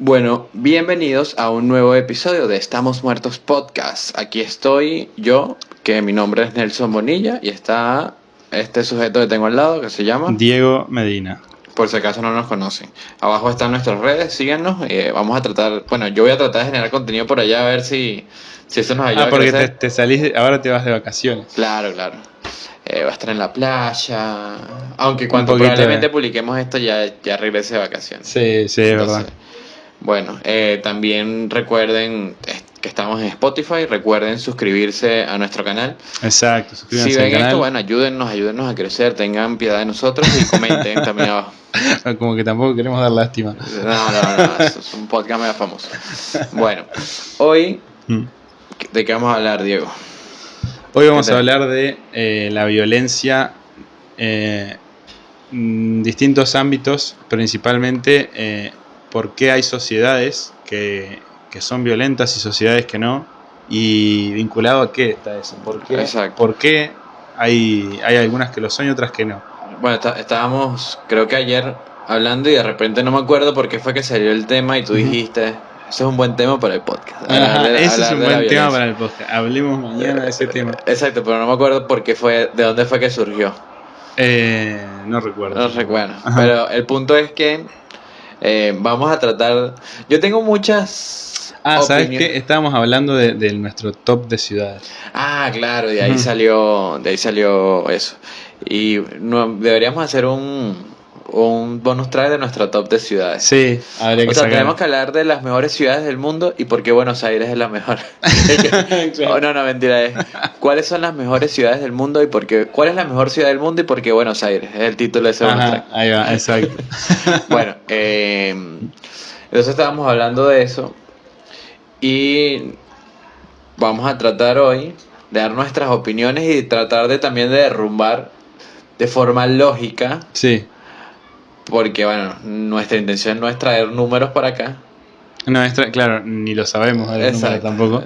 Bueno, bienvenidos a un nuevo episodio de Estamos Muertos Podcast. Aquí estoy yo, que mi nombre es Nelson Bonilla, y está este sujeto que tengo al lado, que se llama Diego Medina. Por si acaso no nos conocen. Abajo están nuestras redes, síganos. Vamos a tratar, bueno, yo voy a tratar de generar contenido por allá a ver si eso nos ayuda a Porque crecer. te salís, ahora te vas de vacaciones. Claro. Va a estar en la playa. Aunque cuando poquito probablemente de- publiquemos esto ya regrese de vacaciones. Sí, es Entonces, verdad. bueno, también recuerden que estamos en Spotify. Recuerden suscribirse a nuestro canal. Exacto, Si suscríbanse al ven esto, canal. bueno, ayúdennos a crecer. Tengan piedad de nosotros y comenten también abajo. Como que tampoco queremos dar lástima. No, eso es un podcast mega famoso. Bueno, hoy, Mm. ¿de qué vamos a hablar, Diego? Hoy vamos ¿Qué a tal? hablar de la violencia en distintos ámbitos, principalmente por qué hay sociedades que son violentas y sociedades que no, y vinculado a qué está eso, Exacto. por qué hay algunas que lo son y otras que no. Bueno, estábamos, creo que ayer hablando y de repente no me acuerdo por qué fue que salió el tema y tú Ujú. dijiste, ese es un buen tema para el podcast. Ajá, ese es Hablar un de la buen tema violencia. para el podcast. Hablemos mañana de ese tema. Exacto, pero no me acuerdo por qué fue, de dónde fue que surgió. No recuerdo No sé, tampoco. bueno, Ajá. pero el punto es que vamos a tratar. Yo tengo muchas ¿Sabes opiniones. qué? Estábamos hablando de nuestro top de ciudades. Claro, de ahí Ujú. salió eso. Y deberíamos hacer un bonus track de nuestro top de ciudades. Sí, habría O que sea, tenemos sacar. que hablar de las mejores ciudades del mundo y por qué Buenos Aires es la mejor. Claro. No, mentira. ¿Cuáles son las mejores ciudades del mundo y por qué? ¿Cuál es la mejor ciudad del mundo y por qué Buenos Aires? Es el título de ese bonus track. Ajá, ahí va, exacto. Bueno, entonces estábamos hablando de eso y vamos a tratar hoy de dar nuestras opiniones y tratar de también de derrumbar de forma lógica, Sí. porque bueno, nuestra intención no es traer números para acá. No, claro, ni lo sabemos de los números tampoco.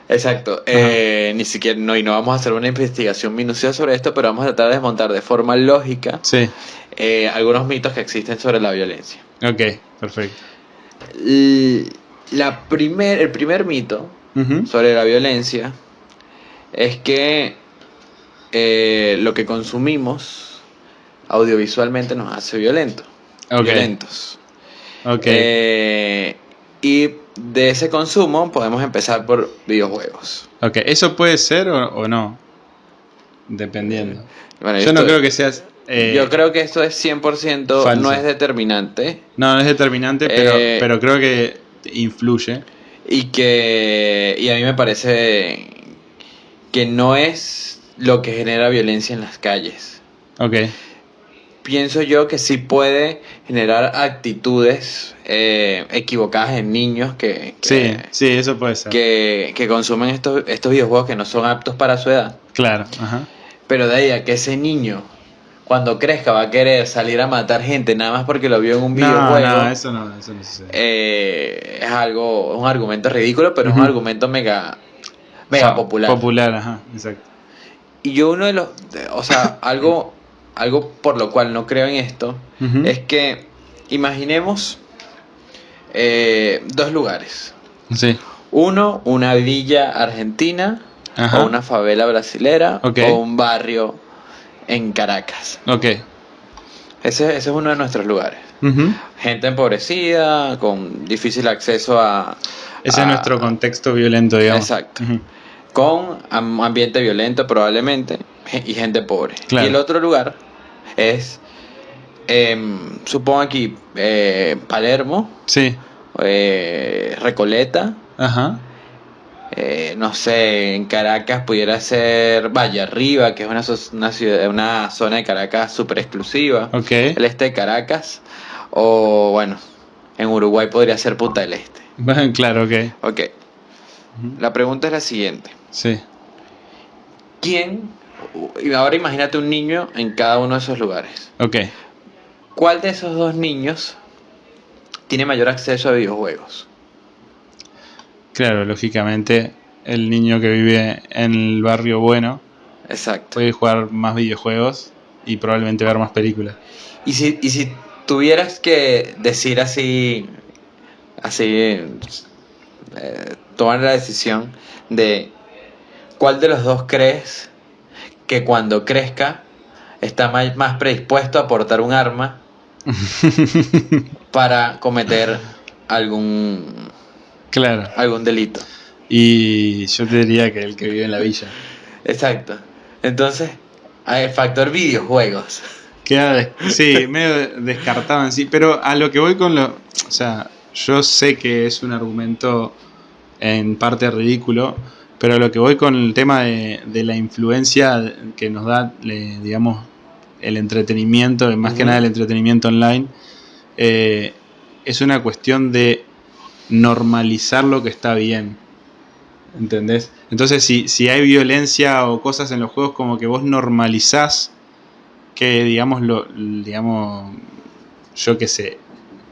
Exacto. Ni siquiera, no, y no vamos a hacer una investigación minuciosa sobre esto, pero vamos a tratar de desmontar de forma lógica Sí, algunos mitos que existen sobre la violencia. ok, perfecto. El primer mito Ujú. sobre la violencia es que lo que consumimos audiovisualmente nos hace violentos. Ok. Y de ese consumo podemos empezar por videojuegos. Ok, ¿eso puede ser o no? Dependiendo. Bueno, Yo no creo que seas... yo creo que esto es 100%, falso. no es determinante. No es determinante, pero creo que influye. Y a mí me parece que no es lo que genera violencia en las calles. Ok. Pienso yo que sí puede generar actitudes equivocadas en niños Sí, eso puede ser. que consumen estos videojuegos que no son aptos para su edad. Claro, ajá. Pero de ahí a que ese niño, cuando crezca, va a querer salir a matar gente nada más porque lo vio en un videojuego. No, eso no sucede. Es un argumento ridículo, pero es un Ujú. argumento mega popular. Popular, ajá, exacto. Y yo o sea, algo por lo cual no creo en esto, Ujú. es que imaginemos dos lugares. Sí, Uno, una villa argentina, ajá. o una favela brasilera, Ok. o un barrio en Caracas. Ok. Ese es uno de nuestros lugares. Ujú. Gente empobrecida, con difícil acceso Ese es nuestro contexto violento, digamos. Exacto. Ujú. Con ambiente violento probablemente y gente pobre. Claro. Y el otro lugar es, supongo aquí, Palermo, Sí, Recoleta, ajá. no sé, en Caracas pudiera ser Valle Arriba, que es una zona de Caracas súper exclusiva, Ok. el este de Caracas, o bueno, en Uruguay podría ser Punta del Este. Bueno, claro, ok. Ok, Ujú. la pregunta es la siguiente. Sí. Y ahora imagínate un niño en cada uno de esos lugares. Ok. ¿Cuál de esos dos niños tiene mayor acceso a videojuegos? Claro, lógicamente el niño que vive en el barrio bueno Exacto. puede jugar más videojuegos y probablemente ver más películas. Y si tuvieras que decir así, así toman la decisión de cuál de los dos crees que cuando crezca está más predispuesto a portar un arma para cometer algún Claro. algún delito. Y yo te diría que el que vive en la villa. Exacto. Entonces, hay el factor videojuegos. Queda, sí, medio descartado en sí, pero a lo que voy con lo... O sea, yo sé que es un argumento en parte ridículo, pero a lo que voy con el tema de la influencia que nos da, digamos, el entretenimiento, más que nada el entretenimiento online, es una cuestión de normalizar lo que está bien. ¿Entendés? Entonces, si hay violencia o cosas en los juegos, como que vos normalizás que, digamos, yo qué sé,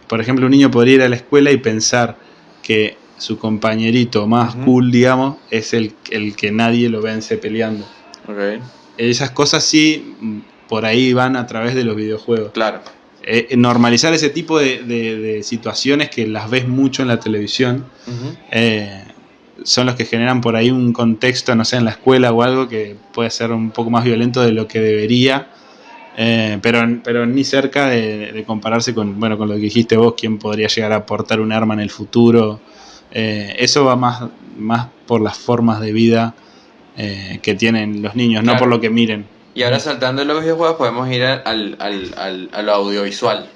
por ejemplo, un niño podría ir a la escuela y pensar que su compañerito más cool, digamos, es el que nadie lo vence peleando. Okay. Esas cosas sí, por ahí van a través de los videojuegos. Claro. Normalizar ese tipo de situaciones que las ves mucho en la televisión, son los que generan por ahí un contexto, no sé, en la escuela o algo que puede ser un poco más violento de lo que debería. Pero ni cerca de compararse con lo que dijiste vos, quién podría llegar a portar un arma en el futuro. Eso va más por las formas de vida que tienen los niños, claro, no por lo que miren. Y ahora saltando de los videojuegos podemos ir a lo audiovisual.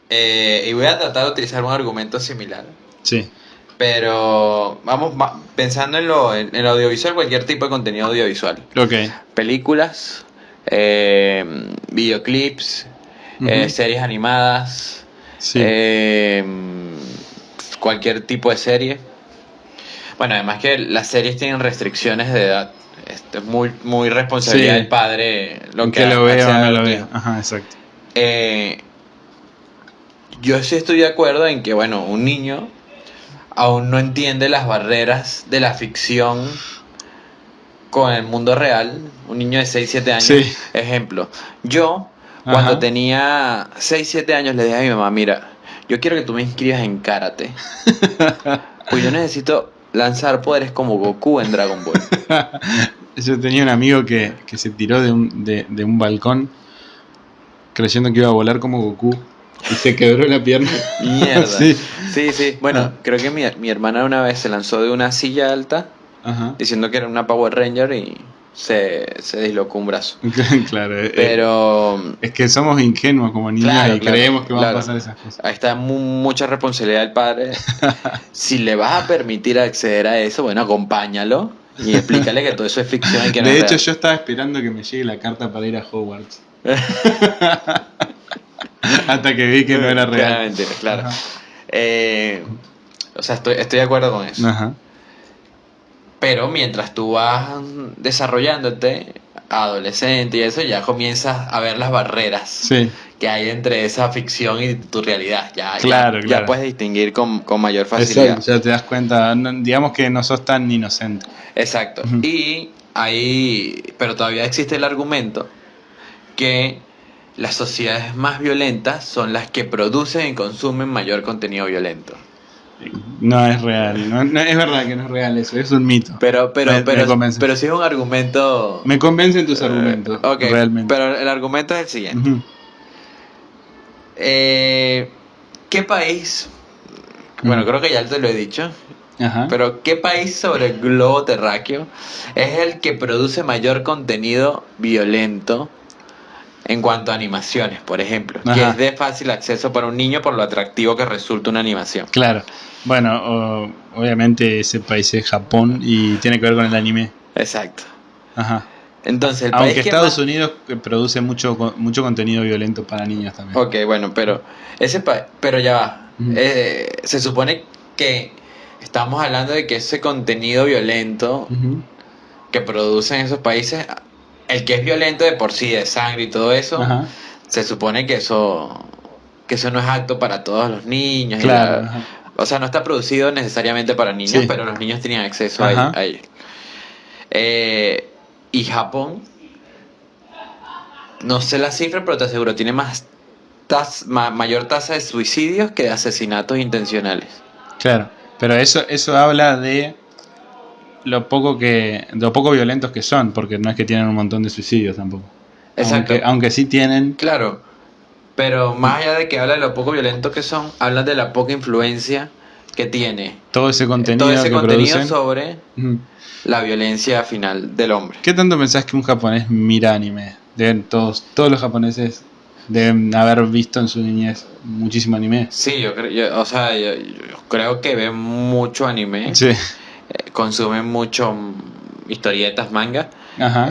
Y voy a tratar de utilizar un argumento similar. Sí. Pero vamos pensando en lo audiovisual, cualquier tipo de contenido audiovisual. Okay. Películas, videoclips, series animadas, sí. Cualquier tipo de serie. Bueno, además que las series tienen restricciones de edad. Esto es muy responsabilidad del padre lo que lo veo o no lo veo. Ajá, exacto. Yo sí estoy de acuerdo en que, bueno, un niño aún no entiende las barreras de la ficción con el mundo real. Un niño de 6, 7 años, sí. Ejemplo, yo cuando tenía 6, 7 años le dije a mi mamá, mira, yo quiero que tú me inscribas en karate. Pues yo necesito lanzar poderes como Goku en Dragon Ball. Yo tenía un amigo que se tiró de un balcón creyendo que iba a volar como Goku y se quebró la pierna. Mierda. Sí. Bueno, creo que mi hermana una vez se lanzó de una silla alta diciendo que era una Power Ranger y se dislocó un brazo. Claro. Pero es que somos ingenuos como niños, claro, y creemos que van a pasar esas cosas. Ahí está mucha responsabilidad del padre. Si le vas a permitir acceder a eso, bueno, acompáñalo y explícale que todo eso es ficción y que no es real. De hecho, yo estaba esperando que me llegue la carta para ir a Hogwarts. Hasta que vi que no era real. Claramente, claro. O sea, estoy de acuerdo con eso. Pero mientras tú vas desarrollándote, adolescente y eso, ya comienzas a ver las barreras que hay entre esa ficción y tu realidad. Ya puedes distinguir con mayor facilidad. Exacto, ya te das cuenta, digamos que no sos tan inocente. Exacto. Pero todavía existe el argumento que las sociedades más violentas son las que producen y consumen mayor contenido violento. No es real, no es verdad que no es real eso, es un mito. Pero sí es un argumento. Me convencen tus argumentos, realmente. Pero el argumento es el siguiente. ¿Qué país? Bueno, creo que ya te lo he dicho. Pero ¿qué país sobre el globo terráqueo es el que produce mayor contenido violento en cuanto a animaciones, por ejemplo? Que es de fácil acceso para un niño por lo atractivo que resulta una animación. Claro. Bueno, obviamente ese país es Japón y tiene que ver con el anime. Exacto. Entonces, el aunque país Estados Unidos produce mucho contenido violento para niños también. Ok, bueno, pero pero ya va. Se supone que estamos hablando de que ese contenido violento que producen esos países, el que es violento de por sí, de sangre y todo eso, se supone que eso no es apto para todos los niños. Claro. O sea, no está producido necesariamente para niños, pero los niños tenían acceso a ello. Y Japón, no sé la cifra, pero te aseguro, tiene más mayor tasa de suicidios que de asesinatos intencionales. Claro, pero eso habla de lo poco violentos que son, porque no es que tienen un montón de suicidios tampoco. Exacto. Aunque sí tienen. Claro, pero más allá de que habla de lo poco violentos que son, habla de la poca influencia que tiene todo ese contenido contenido producen sobre Ujú. la violencia final del hombre. ¿Qué tanto pensás que un japonés mira anime? Todos los japoneses deben haber visto en su niñez muchísimo anime. Sí, yo creo que ven mucho anime, Sí. consumen mucho historietas, manga. Ajá.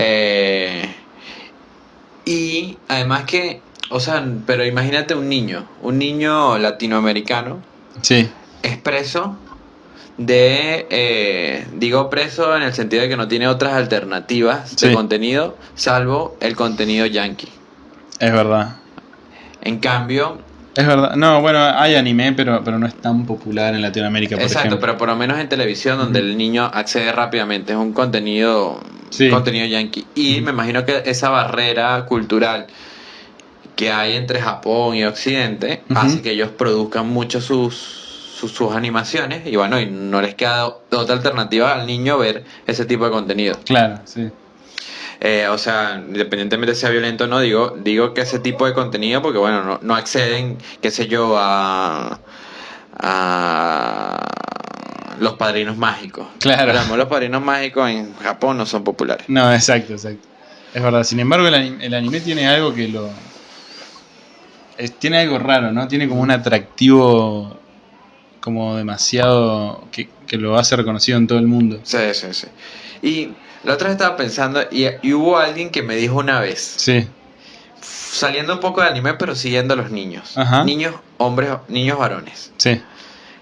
Y además que, pero imagínate un niño latinoamericano, Sí. es preso digo preso en el sentido de que no tiene otras alternativas de Sí. contenido, salvo el contenido yankee. Es verdad. En cambio, Es verdad. No, bueno, hay anime, pero no es tan popular en Latinoamérica, por exacto, ejemplo. pero por lo menos en televisión, donde el niño accede rápidamente, es un contenido, Sí. contenido yankee. Y me imagino que esa barrera cultural que hay entre Japón y Occidente hace que ellos produzcan mucho sus animaciones y bueno, y no les queda otra alternativa al niño ver ese tipo de contenido. Claro, sí. Independientemente sea violento o no, digo que ese tipo de contenido, porque bueno, no acceden, qué sé yo, a los padrinos mágicos. Claro. Pero los padrinos mágicos en Japón no son populares. No, exacto. Es verdad. Sin embargo, el anime tiene algo que tiene algo raro, ¿no? Tiene como un atractivo como demasiado que lo hace reconocido en todo el mundo. Sí. Y la otra vez estaba pensando, y hubo alguien que me dijo una vez, Sí. saliendo un poco de anime, pero siguiendo a los niños. Ajá. Niños varones. Sí.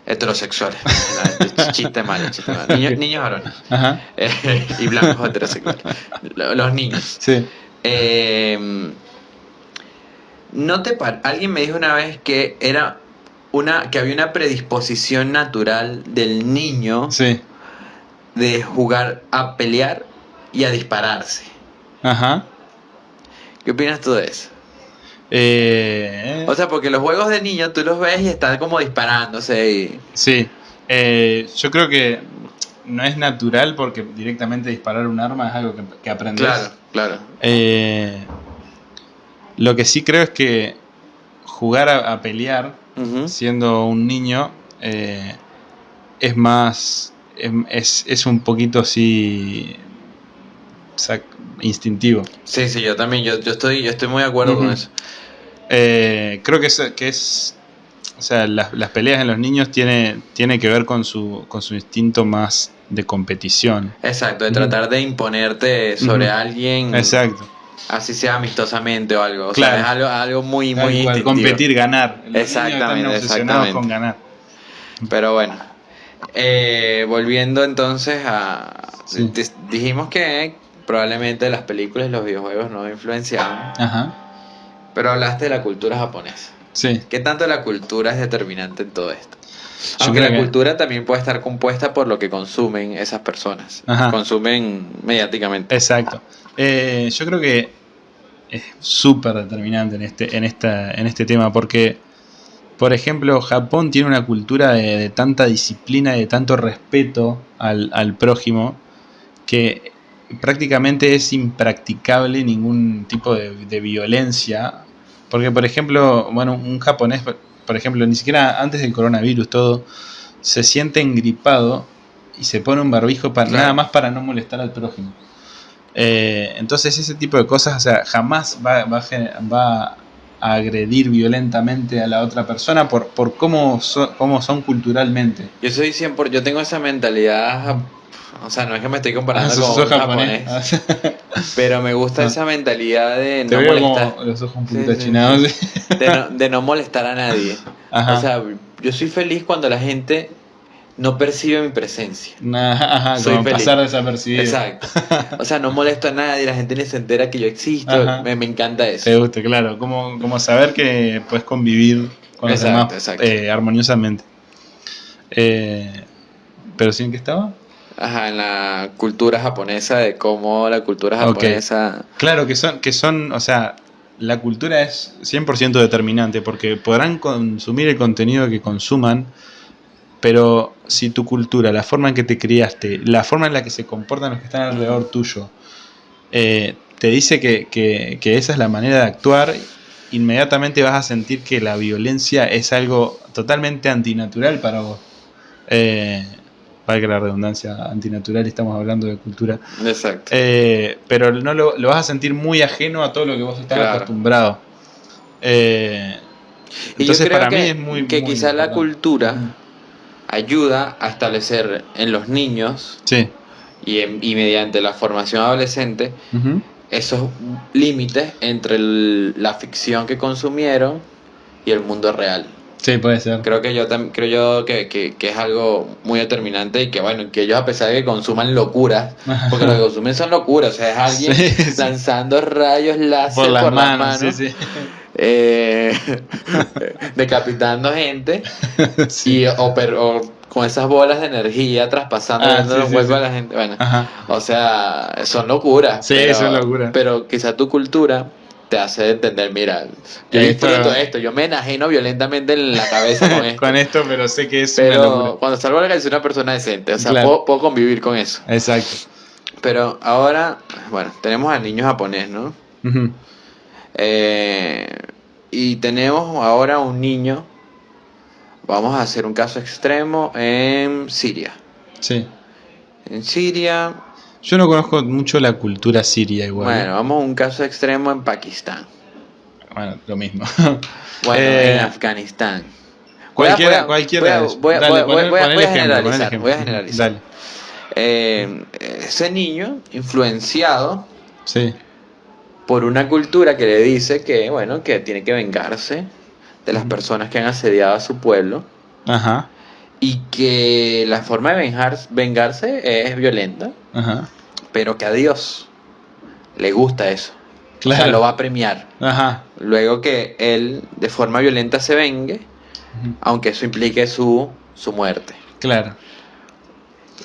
Heterosexuales. Chiste malo. Niños varones. Ajá. Y blancos heterosexuales. Los niños. Sí. Alguien me dijo una vez que que había una predisposición natural del niño Sí. de jugar a pelear y a dispararse. Ajá. ¿Qué opinas tú de eso? O sea, porque los juegos de niños tú los ves y están como disparándose y... Sí. Yo creo que no es natural porque directamente disparar un arma es algo que aprendes. Claro. Lo que sí creo es que jugar a pelear siendo un niño es más... Es un poquito así... instintivo. Sí, yo también, yo estoy muy de acuerdo con eso. Creo que es o sea, las peleas en los niños tiene que ver con su instinto más de competición. Exacto, de tratar de imponerte sobre alguien. Exacto. Así sea amistosamente o algo. O claro. sea, es algo muy instintivo. Competir, ganar. Los exactamente, niños están obsesionados con ganar. Pero bueno, volviendo entonces a... Sí. Dijimos que probablemente las películas y los videojuegos no influenciaban. Ajá. Pero hablaste de la cultura japonesa. Sí. ¿Qué tanto la cultura es determinante en todo esto? Yo Aunque creo la que... cultura también puede estar compuesta por lo que consumen esas personas. Ajá. Consumen mediáticamente. Exacto. Yo creo que es súper determinante en este tema porque, por ejemplo, Japón tiene una cultura de tanta disciplina y de tanto respeto al prójimo que prácticamente es impracticable ningún tipo de violencia. Porque, por ejemplo, bueno, un japonés, por ejemplo, ni siquiera antes del coronavirus, todo, se siente engripado y se pone un barbijo nada más para no molestar al prójimo. Entonces ese tipo de cosas, o sea, jamás va a agredir violentamente a la otra persona por cómo son culturalmente. Yo tengo esa mentalidad, o sea, no es que me estoy comparando con un japonés, pero me gusta esa mentalidad de no molestar. Como los ojos un poquito achinados. De no molestar a nadie. Ajá. O sea, yo soy feliz cuando la gente no percibe mi presencia. Ajá, soy como feliz. Pasar desapercibido. Exacto. O sea, no molesto a nadie, la gente ni se entera que yo existo. Me encanta eso. Te gusta, claro. Como saber que puedes convivir con los demás armoniosamente. ¿Pero sí en qué estaba? Ajá, en la cultura japonesa, de cómo la cultura japonesa... Okay. Claro, que son, o sea, la cultura es 100% determinante, porque podrán consumir el contenido que consuman, pero si tu cultura, la forma en que te criaste, la forma en la que se comportan los que están alrededor tuyo, te dice que esa es la manera de actuar, inmediatamente vas a sentir que la violencia es algo totalmente antinatural para vos. Valga la redundancia, antinatural, estamos hablando de cultura. Exacto. Pero no lo vas a sentir muy ajeno a todo lo que vos estás acostumbrado. Entonces, y yo creo para que, mí es muy que muy quizá la importante. cultura ayuda a establecer en los niños Sí. y mediante la formación adolescente Uh-huh. esos límites entre la ficción que consumieron y el mundo real. Sí, puede ser. Creo yo que es algo muy determinante y que bueno, que ellos a pesar de que consuman locuras, porque lo que consumen son locuras, o sea, es alguien Sí. lanzando rayos láser por las manos, sí. decapitando gente Sí. o con esas bolas de energía traspasando viendo los huecos a la gente. Bueno, Ajá. o sea, son locuras, Sí, son locuras. pero quizá tu cultura te hace entender, mira, yo disfruto esto, yo me enajeno violentamente en la cabeza con esto. Con esto, pero sé que es pero una locura. Cuando salgo a la calle soy una persona decente, o sea, Claro. puedo convivir con eso. Exacto. Pero ahora, bueno, tenemos al niño japonés, ¿no? Uh-huh. Y tenemos ahora un niño, vamos a hacer un caso extremo en Siria. Sí. En Siria, yo no conozco mucho la cultura siria igual. Bueno, vamos a un caso extremo en Pakistán. Bueno, lo mismo. Bueno, en Afganistán. Cualquiera Voy a generalizar. Dale. Ese niño influenciado Sí. por una cultura que le dice que, bueno, que tiene que vengarse de las personas que han asediado a su pueblo. Ajá. Y que la forma de vengarse es violenta. Ajá. Pero que a Dios le gusta eso. Claro. O sea, lo va a premiar. Ajá. Luego que él de forma violenta se vengue, aunque eso implique su muerte. Claro.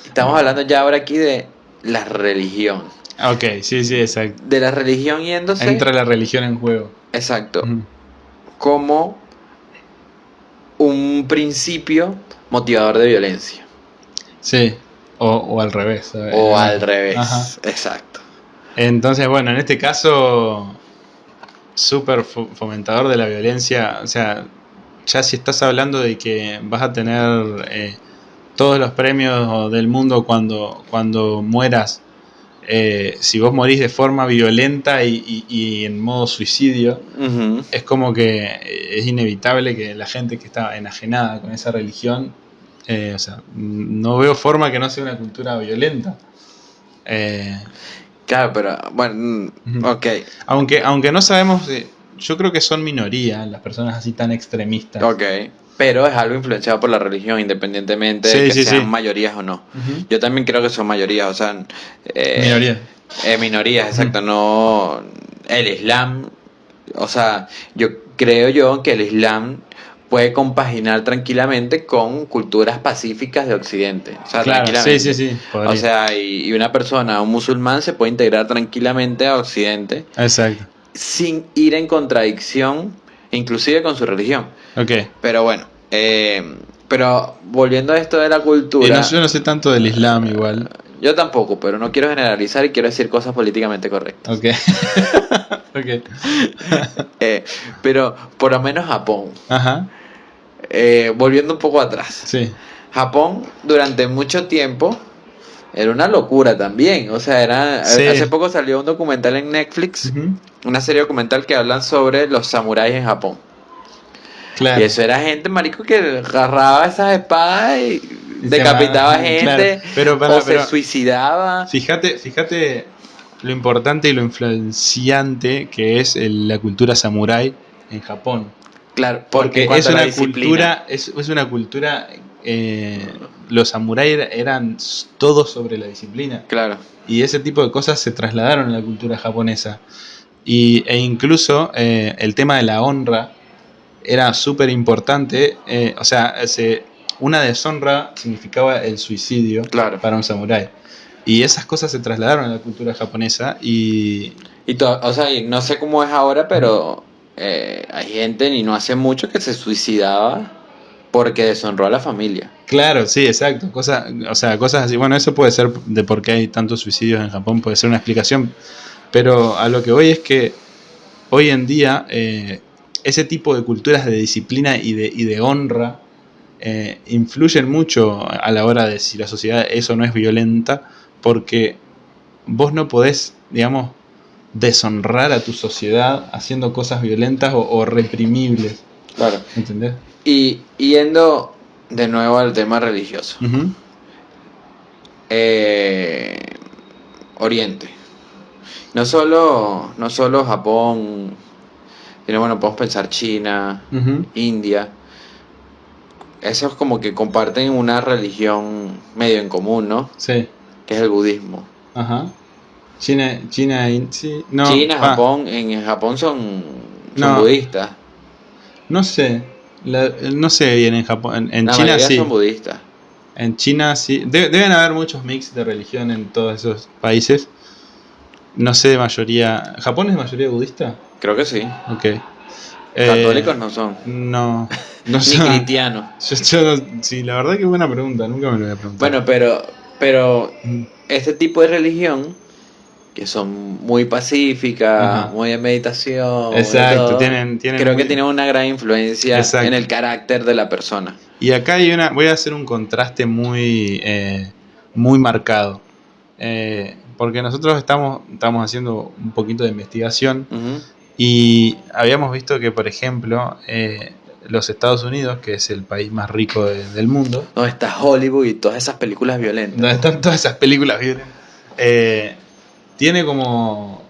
Estamos hablando ya ahora aquí de la religión. Ok, sí, exacto. De la religión yéndose. Entra la religión en juego. Exacto. Como un principio motivador de violencia. Sí. O al revés. ¿sabes? O al revés. Ajá. Exacto. Entonces, bueno, en este caso, súper fomentador de la violencia. O sea, ya si estás hablando de que vas a tener todos los premios del mundo cuando mueras, si vos morís de forma violenta y en modo suicidio, Uh-huh. es como que es inevitable que la gente que está enajenada con esa religión, o sea, no veo forma que no sea una cultura violenta. Claro, pero bueno, ok. Aunque no sabemos, yo creo que son minoría las personas así tan extremistas. Ok, pero es algo influenciado por la religión, independientemente de que sean mayorías o no. Uh-huh. Yo también creo que son mayorías, o sea... Minorías. Minorías, exacto, no... El Islam, o sea, creo yo que el Islam puede compaginar tranquilamente con culturas pacíficas de Occidente. O sea, claro, tranquilamente. Sí, podría. O sea, y una persona, un musulmán, se puede integrar tranquilamente a Occidente. Exacto. Sin ir en contradicción, inclusive con su religión. Ok. Pero bueno, pero volviendo a esto de la cultura... yo no sé tanto del Islam igual. Yo tampoco, pero no quiero generalizar y quiero decir cosas políticamente correctas. Ok. Ok. Pero por lo menos Japón. Ajá. Volviendo un poco atrás. Sí. Japón durante mucho tiempo era una locura también. O sea, hace poco salió un documental en Netflix, una serie documental que hablan sobre los samuráis en Japón. Claro. Y eso era gente, marico, que agarraba esas espadas y decapitaba gente, claro. se suicidaba. Fíjate lo importante y lo influenciante que es la cultura samurái en Japón. Claro, porque es una cultura, es una cultura, los samuráis eran todos sobre la disciplina. Claro. Y ese tipo de cosas se trasladaron a la cultura japonesa. E incluso el tema de la honra era súper importante. O sea, una deshonra significaba el suicidio, claro, para un samurái. Y esas cosas se trasladaron a la cultura japonesa y O sea, y no sé cómo es ahora, pero hay gente, y no hace mucho, que se suicidaba porque deshonró a la familia. Claro, sí, exacto. O sea, cosas así. Bueno, eso puede ser de por qué hay tantos suicidios en Japón, puede ser una explicación. Pero a lo que voy es que hoy en día ese tipo de culturas de disciplina y de honra influyen mucho a la hora de si la sociedad es o no es violenta, porque vos no podés, digamos, deshonrar a tu sociedad haciendo cosas violentas o reprimibles. Claro. ¿Entendés? Y yendo de nuevo al tema religioso. Uh-huh. Oriente. No solo Japón, sino bueno, podemos pensar China, Uh-huh. India. Esos como que comparten una religión medio en común, ¿no? Sí. Que es el budismo. Ajá. Sí, no, China, Japón, en Japón son no, budistas. no sé, no sé bien en Japón, en La China mayoría son sí, budistas. en China sí, deben haber muchos mix de religión en todos esos países, no sé de mayoría, ¿Japón es de mayoría budista? Creo que sí. Ok. Católicos no son. No, no Ni sé. cristianos. Sí, la verdad que buena pregunta, nunca me lo había preguntado. Bueno, pero Mm. este tipo de religión, que son muy pacíficas, Ajá. muy de meditación, y Exacto, todo, tienen creo que muy... tienen una gran influencia Exacto. en el carácter de la persona. Y acá voy a hacer un contraste muy marcado. Porque nosotros estamos haciendo un poquito de investigación Ujú. y habíamos visto que, por ejemplo, los Estados Unidos, que es el país más rico del mundo, Donde está Hollywood y todas esas películas violentas. donde están todas esas películas violentas, tiene como,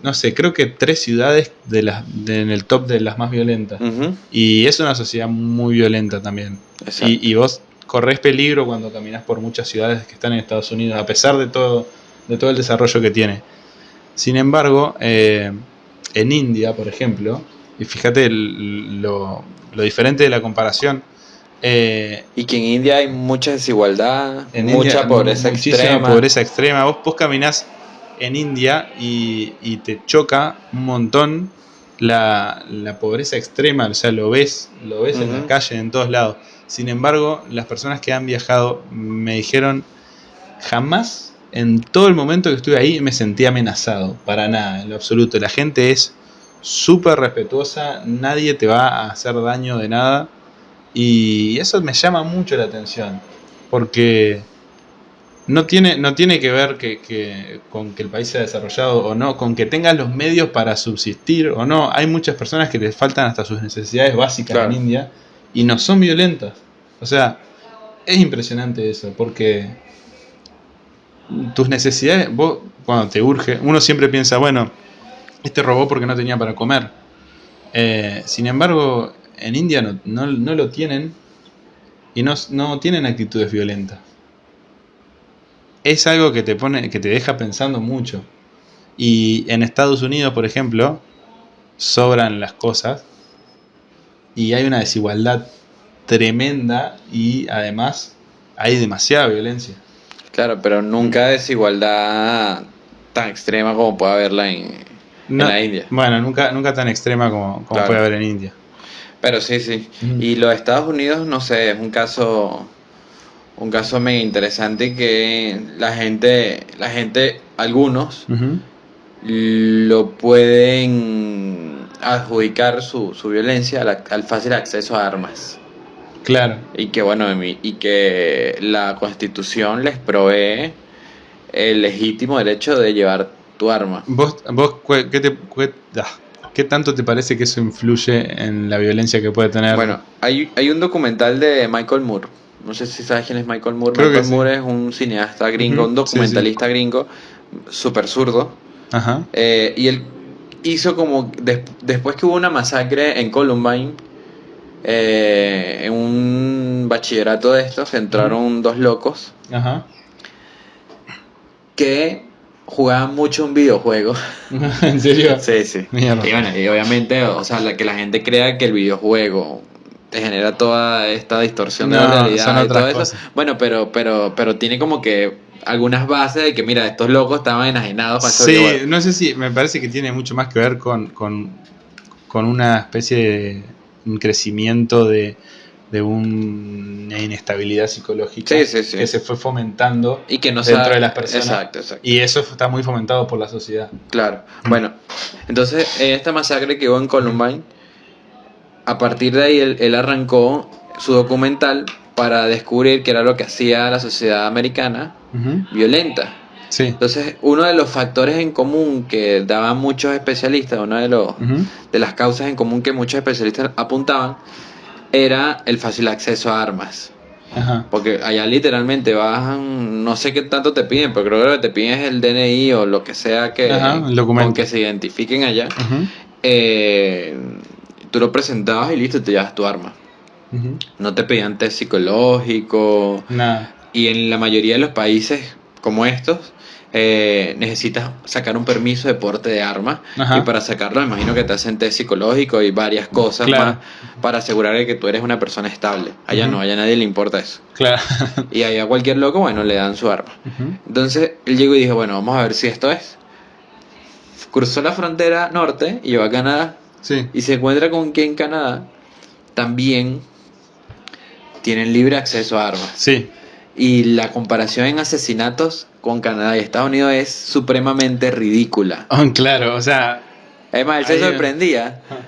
no sé, creo que 3 ciudades en el top de las más violentas. Ujú. Y es una sociedad muy violenta también. Exacto. Y vos corres peligro cuando caminás por muchas ciudades que están en Estados Unidos, a pesar de todo el desarrollo que tiene. Sin embargo, en India, por ejemplo, y fíjate lo diferente de la comparación, Y que en India hay mucha desigualdad, en mucha India, pobreza muchísima extrema. pobreza extrema. Vos caminás en India y te choca un montón la pobreza extrema, o sea, lo ves en la Ujú. calle, en todos lados. Sin embargo, las personas que han viajado me dijeron, jamás en todo el momento que estuve ahí me sentí amenazado, para nada, en lo absoluto. La gente es súper respetuosa, nadie te va a hacer daño de nada. Y eso me llama mucho la atención, porque no tiene que ver con que el país sea desarrollado o no, con que tengas los medios para subsistir o no. Hay muchas personas que les faltan hasta sus necesidades básicas Claro. en India y no son violentas. O sea, es impresionante eso, porque tus necesidades, vos cuando te urge, uno siempre piensa, bueno, este robó porque no tenía para comer. Sin embargo, en India no lo tienen y no tienen actitudes violentas. Es algo que te deja pensando mucho. Y en Estados Unidos, por ejemplo, sobran las cosas y hay una desigualdad tremenda y además hay demasiada violencia. Claro, pero nunca desigualdad tan extrema como puede haberla en la India. Bueno, nunca tan extrema como Claro. puede haber en India. Pero sí. Mm. Y los Estados Unidos, no sé, es un caso mega interesante, que la gente, algunos, Uh-huh. lo pueden adjudicar su violencia al fácil acceso a armas. Claro. Y que bueno, y que la Constitución les provee el legítimo derecho de llevar tu arma. ¿Vos qué tanto te parece que eso influye en la violencia que puede tener? Bueno, hay un documental de Michael Moore. No sé si sabes quién es Michael Moore. Creo que Michael sí. Moore es un cineasta gringo, Ujú, un documentalista gringo, súper zurdo. Ajá. Y él hizo como, después que hubo una masacre en Columbine, en un bachillerato de estos, entraron dos locos Ajá. que jugaban mucho un videojuego. ¿En serio? Sí. Mierda. Y bueno, y obviamente, o sea, que la gente crea que el videojuego te genera toda esta distorsión de la No, realidad son y otras todo eso. cosas. Bueno, pero tiene como que algunas bases de que, mira, estos locos estaban enajenados con Sí, eso. no sé si, me parece que tiene mucho más que ver con una especie de un crecimiento de una inestabilidad psicológica Sí. que se fue fomentando Y que no dentro de sabe. las personas. Exacto. Y eso está muy fomentado por la sociedad. Claro. Bueno, entonces esta masacre que hubo en Columbine, a partir de ahí él arrancó su documental para descubrir qué era lo que hacía la sociedad americana Ujú. violenta. Sí. Entonces, uno de los factores en común que daban muchos especialistas, una Ujú. de las causas en común que muchos especialistas apuntaban, era el fácil acceso a armas. Ajá. Porque allá literalmente bajan, no sé qué tanto te piden, pero creo que lo que te piden es el DNI o lo que sea Ajá, el con documento. que se identifiquen allá. Ujú. Tú lo presentabas y listo, te llevas tu arma. Ujú. No te pedían test psicológico. Nada. Y en la mayoría de los países como estos, necesitas sacar un permiso de porte de armas. Ajá. Y para sacarlo, me imagino que te hacen test psicológico y varias cosas Claro. más para asegurar de que tú eres una persona estable. Allá no, allá a nadie le importa eso. Claro. Y allá a cualquier loco, bueno, le dan su arma. Ujú. Entonces él llegó y dijo, bueno, vamos a ver si esto es. Cruzó la frontera norte y llegó a Canadá. Sí. Y se encuentra con que en Canadá también tienen libre acceso a armas. Sí. Y la comparación en asesinatos con Canadá y Estados Unidos es supremamente ridícula. Oh, claro, o sea. Además, él se ahí- sorprendía Ajá.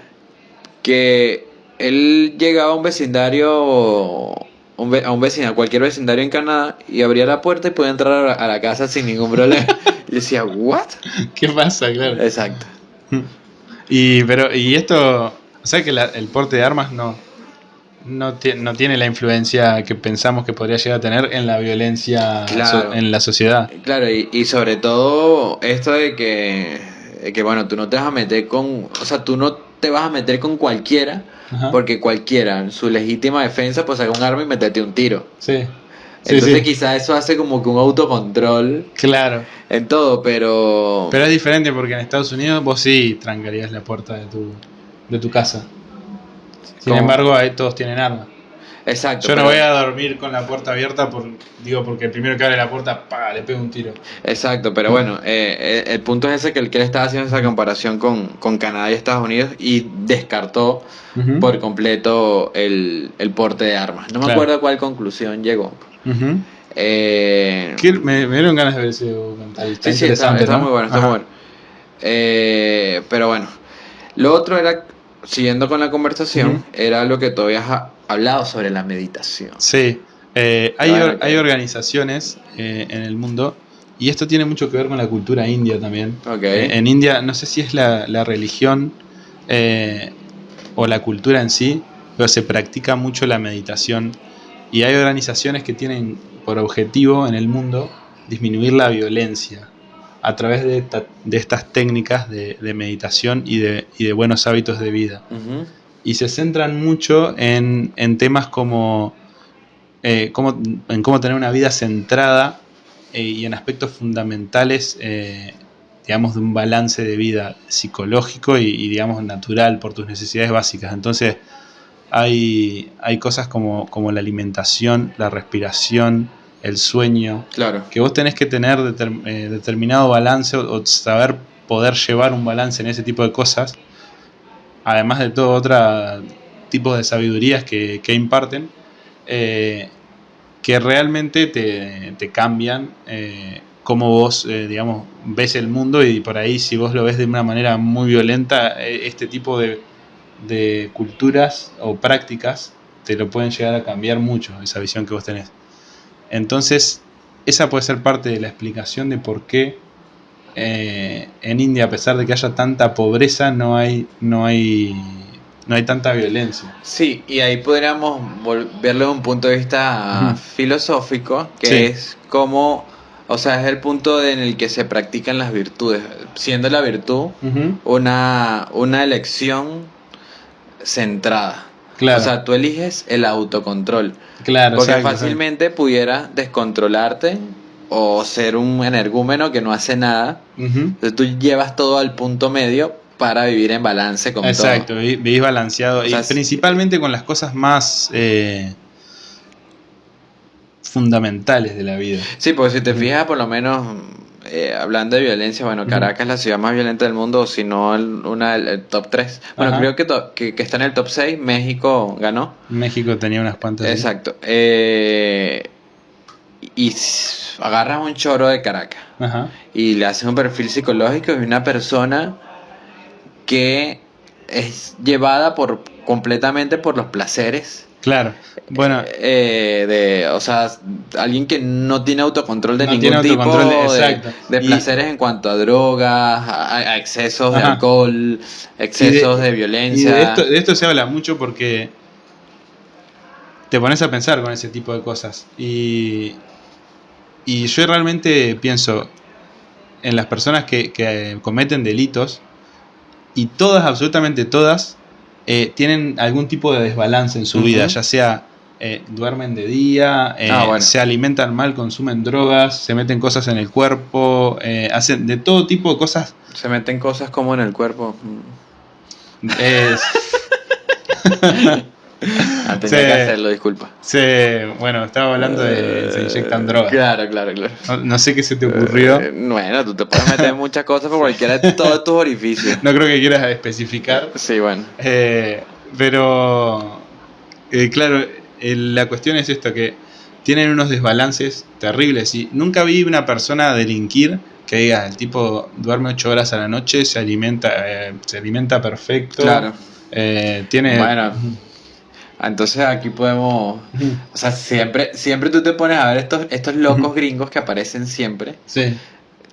que él llegaba a un vecindario, a cualquier vecindario en Canadá y abría la puerta y podía entrar a la casa sin ningún problema. Y decía, ¿what? ¿Qué pasa? Claro. Exacto. Y esto, o sea que el porte de armas no tiene la influencia que pensamos que podría llegar a tener en la violencia Claro. en la sociedad. Claro, y sobre todo esto de que, bueno, tú no te vas a meter con, o sea, tú no te vas a meter con cualquiera, Ajá. porque cualquiera, en su legítima defensa, pues saca un arma y meterte un tiro. Sí. Entonces Sí. quizás eso hace como que un autocontrol Claro. en todo, pero... Pero es diferente porque en Estados Unidos vos sí trancarías la puerta de tu casa. Sin como- embargo, ahí todos tienen armas. Exacto. Yo no pero- voy a dormir con la puerta abierta porque el primero que abre la puerta, le pego un tiro. Exacto, pero bueno, el punto es ese que él estaba haciendo esa comparación con Canadá y Estados Unidos y descartó Ujú. por completo el porte de armas. No me Claro. acuerdo a cuál conclusión llegó. Ujú. Eh, Me dieron ganas de ver ese documental. Está sí, interesante, está ¿no? muy bueno, está Ajá. muy bueno. Pero bueno, lo otro era, siguiendo con la conversación, Ujú. era lo que tú habías hablado sobre la meditación. Sí. Hay Claro que- hay organizaciones en el mundo, y esto tiene mucho que ver con la cultura india también. Ok. En India, no sé si es la religión o la cultura en sí, pero se practica mucho la meditación. Y hay organizaciones que tienen por objetivo en el mundo disminuir la violencia a través de estas técnicas de meditación y de buenos hábitos de vida. Ujú. Y se centran mucho en temas como cómo tener una vida centrada y en aspectos fundamentales, digamos, de un balance de vida psicológico y, digamos, natural por tus necesidades básicas. Entonces, hay cosas como la alimentación, la respiración, el sueño, Claro. que vos tenés que tener determinado balance o saber poder llevar un balance en ese tipo de cosas, además de todo otro tipo de sabidurías que imparten, que realmente te cambian cómo vos, digamos, ves el mundo, y por ahí si vos lo ves de una manera muy violenta, este tipo de culturas o prácticas te lo pueden llegar a cambiar mucho, esa visión que vos tenés. Entonces, esa puede ser parte de la explicación de por qué en India, a pesar de que haya tanta pobreza, no hay tanta violencia. Sí, y ahí podríamos verlo desde un punto de vista Ujú. filosófico, que Sí. es como, o sea, es el punto en el que se practican las virtudes, siendo la virtud Ujú. una elección centrada. Claro. O sea, tú eliges el autocontrol, Claro, porque exacto, fácilmente pudieras descontrolarte o ser un energúmeno que no hace nada. Ujú. Entonces tú llevas todo al punto medio para vivir en balance con Exacto, todo. vivís balanceado, O sea, y principalmente con las cosas más fundamentales de la vida. Sí, porque si te fijas, por lo menos, hablando de violencia, bueno, Caracas es la ciudad más violenta del mundo, o si no, el top 3. Bueno, Ajá. creo que está en el top 6. México ganó. México tenía unas cuantas. ¿Sí? Exacto. Agarras un choro de Caracas Ajá. y le haces un perfil psicológico de una persona que es llevada completamente por los placeres. Claro. Bueno, O sea, alguien que no tiene autocontrol de No ningún tiene tipo autocontrol exacto. de Y- placeres en cuanto a drogas, a excesos de Ajá. alcohol, excesos de y violencia. de esto se habla mucho porque te pones a pensar con ese tipo de cosas. Y yo realmente pienso en las personas que cometen delitos, y todas, absolutamente todas, tienen algún tipo de desbalance en su vida, ya sea duermen de día, Bueno. se alimentan mal, consumen drogas, se meten cosas en el cuerpo, hacen de todo tipo de cosas. Se meten cosas como en el cuerpo. Tenía que hacerlo, disculpa. Bueno, estaba hablando de se inyectan drogas. Claro. No sé qué se te ocurrió. Bueno, tú te puedes meter muchas cosas por cualquiera de todos tus orificios. No creo que quieras especificar. Sí, bueno. Pero claro, la cuestión es esto, que tienen unos desbalances terribles. Y nunca vi una persona delinquir que diga, el tipo duerme 8 horas a la noche, se alimenta perfecto. Claro. Tiene... Bueno, entonces aquí podemos... O sea, siempre tú te pones a ver estos locos gringos que aparecen siempre. Sí.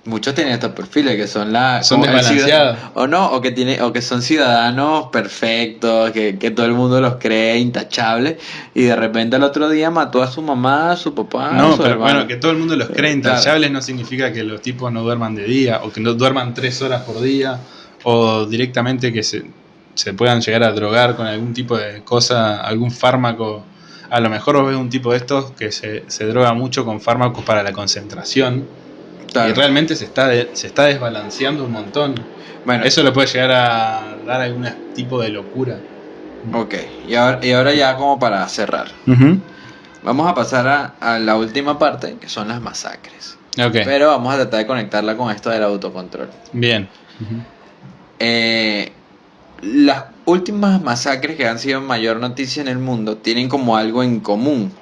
Muchos tienen estos perfiles que son Son desbalanceados. O que son ciudadanos perfectos, que todo el mundo los cree intachables, y de repente el otro día mató a su mamá, a su papá, a No, su pero hermano. bueno, que todo el mundo los cree intachables, Claro. no significa que los tipos no duerman de día, o que no duerman 3 horas por día, o directamente que se puedan llegar a drogar con algún tipo de cosa, algún fármaco. A lo mejor vos ves un tipo de estos que se droga mucho con fármacos para la concentración. Claro. Y realmente se está desbalanceando un montón. Bueno, Eso le puede llegar a dar algún tipo de locura. ok, y ahora ya como para cerrar, vamos a pasar a la última parte, que son las masacres. Ok, Pero vamos a tratar de conectarla con esto del autocontrol. bien. Las últimas masacres que han sido mayor noticia en el mundo tienen como algo en común,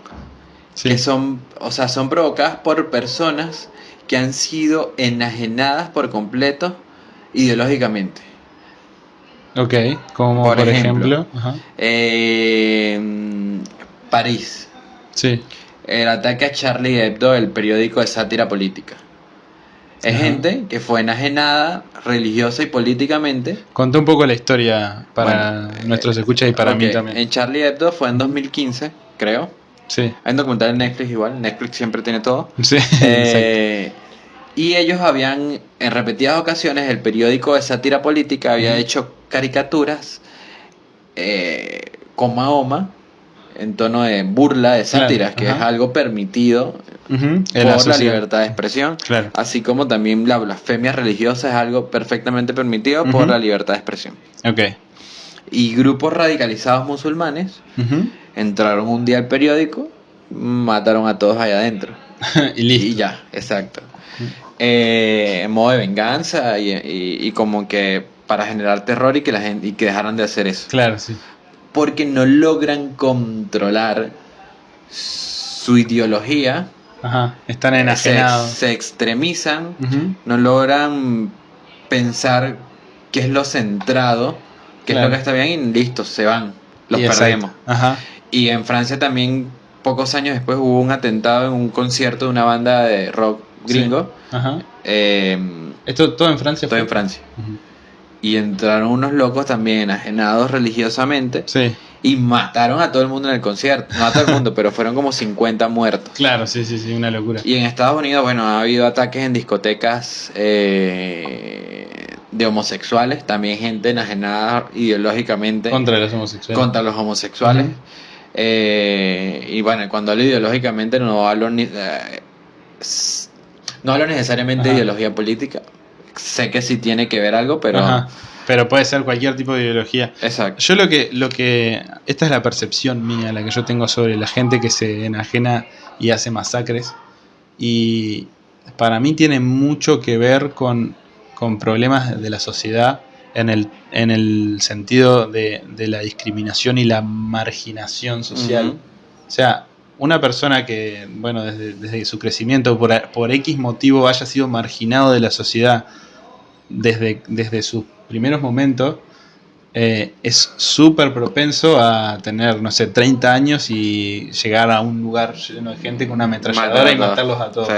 Sí. que son provocadas por personas que han sido enajenadas por completo ideológicamente. Ok, como por ejemplo. Ajá. París, Sí. el ataque a Charlie Hebdo, el periódico de sátira política. Es Ajá. gente que fue enajenada religiosa y políticamente. Contá un poco la historia para nuestros escuchas y para mí Ok, también. En Charlie Hebdo fue en 2015, creo. Sí. Hay un documental en Netflix igual, Netflix siempre tiene todo. Sí, exacto. Y ellos habían, en repetidas ocasiones, el periódico de sátira política había hecho caricaturas con Mahoma, en tono de burla, de sátiras, Claro, que es algo permitido En por la la sociedad. libertad de expresión. Claro. Así como también la blasfemia religiosa es algo perfectamente permitido por la libertad de expresión. Ok. Y grupos radicalizados musulmanes entraron un día al periódico, mataron a todos allá adentro. Y listo. Y ya, exacto. En modo de venganza y como que para generar terror y que la gente y que dejaran de hacer eso. Claro, sí. Porque no logran controlar su ideología. Ajá. Están enajenados. Se extremizan, no logran pensar qué es lo centrado, qué es lo que está bien, y listo, se van, los perdemos. Ajá. Y en Francia también, pocos años después, hubo un atentado en un concierto de una banda de rock gringo. Sí. Ajá. Eh, Esto todo en Francia. todo en Francia. Y entraron unos locos también enajenados religiosamente. Sí. Y mataron a todo el mundo en el concierto. No a todo el mundo, pero fueron como 50 muertos. Claro, sí, una locura. Y en Estados Unidos, bueno, ha habido ataques en discotecas de homosexuales. También gente enajenada ideológicamente Contra los homosexuales. contra los homosexuales. Y bueno, cuando hablo ideológicamente no hablo necesariamente de ideología política. Sé que sí tiene que ver algo, pero... Ajá. Pero puede ser cualquier tipo de ideología. Exacto. Yo lo que esta es la percepción mía, la que yo tengo sobre la gente que se enajena y hace masacres. Y para mí tiene mucho que ver con problemas de la sociedad en el sentido de la discriminación y la marginación social. Ujú. O sea, una persona que, bueno, desde su crecimiento, por X motivo, haya sido marginado de la sociedad desde sus primeros momentos, es súper propenso a tener, no sé, 30 años y llegar a un lugar lleno de gente con una ametralladora y matarlos a todos. Sí.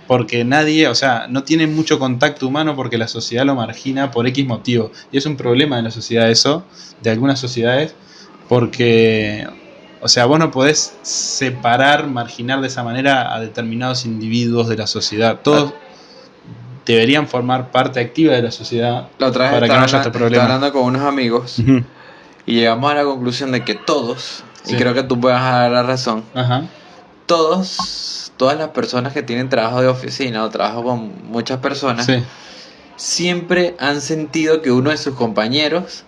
Porque nadie, o sea, no tiene mucho contacto humano porque la sociedad lo margina por X motivo. Y es un problema en la sociedad eso, de algunas sociedades, porque, o sea, vos no podés separar, marginar de esa manera a determinados individuos de la sociedad. Todos deberían formar parte activa de la sociedad La otra vez para que no haya este estaba problema. hablando con unos amigos Ujú. y llegamos a la conclusión de que todos, Sí. y creo que tú puedes dar la razón, Ajá. todas las personas que tienen trabajo de oficina o trabajo con muchas personas, Sí. siempre han sentido que uno de sus compañeros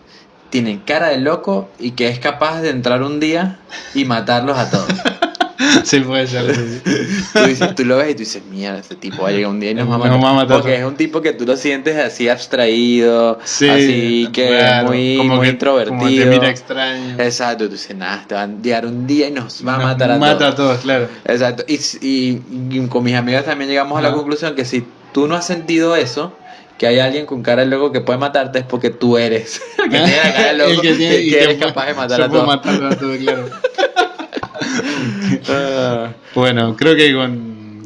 tiene cara de loco y que es capaz de entrar un día y matarlos a todos. Sí, puede ser. Sí. Tú lo ves y tú dices, mierda, este tipo va a llegar un día y nos va a Nos va a matar. Porque es un tipo que tú lo sientes así abstraído, Sí, así que raro, muy, como muy que, introvertido. como te mira extraño. Exacto, tú dices, nada, te va a llegar un día y nos va a Nos matar a mata todos. a todos, claro. Exacto, y con mis amigos también llegamos a la Ajá. conclusión que si tú no has sentido eso, que hay alguien con cara de loco que puede matarte, es porque tú eres el que tiene la cara de loco El que tiene- y que eres que capaz de matar yo a puedo todos. matarlo a todos, claro. Ah, Bueno, creo que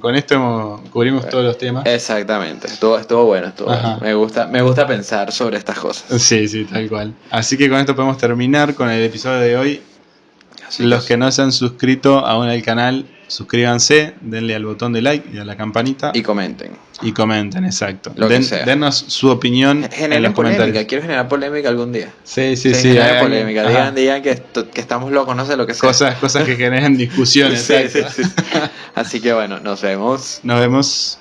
con esto cubrimos todos los temas. exactamente, estuvo bueno, estuvo Ajá. bueno. Me gusta pensar sobre estas cosas. Sí, sí, tal cual. Así que con esto podemos terminar con el episodio de hoy. Así Los que no se han suscrito aún al canal, suscríbanse, denle al botón de like y a la campanita y comenten. y comenten, exacto. Lo que sea. Dennos su opinión en Generen los polémica, comentarios. quiero generar polémica algún día. Sí, sí, sí. Generen hay- polémica, ajá. digan que estamos locos, no sé lo que sea. Cosas que generen discusiones. Sí, sí, exacto. sí. Así que bueno, nos vemos. Nos vemos.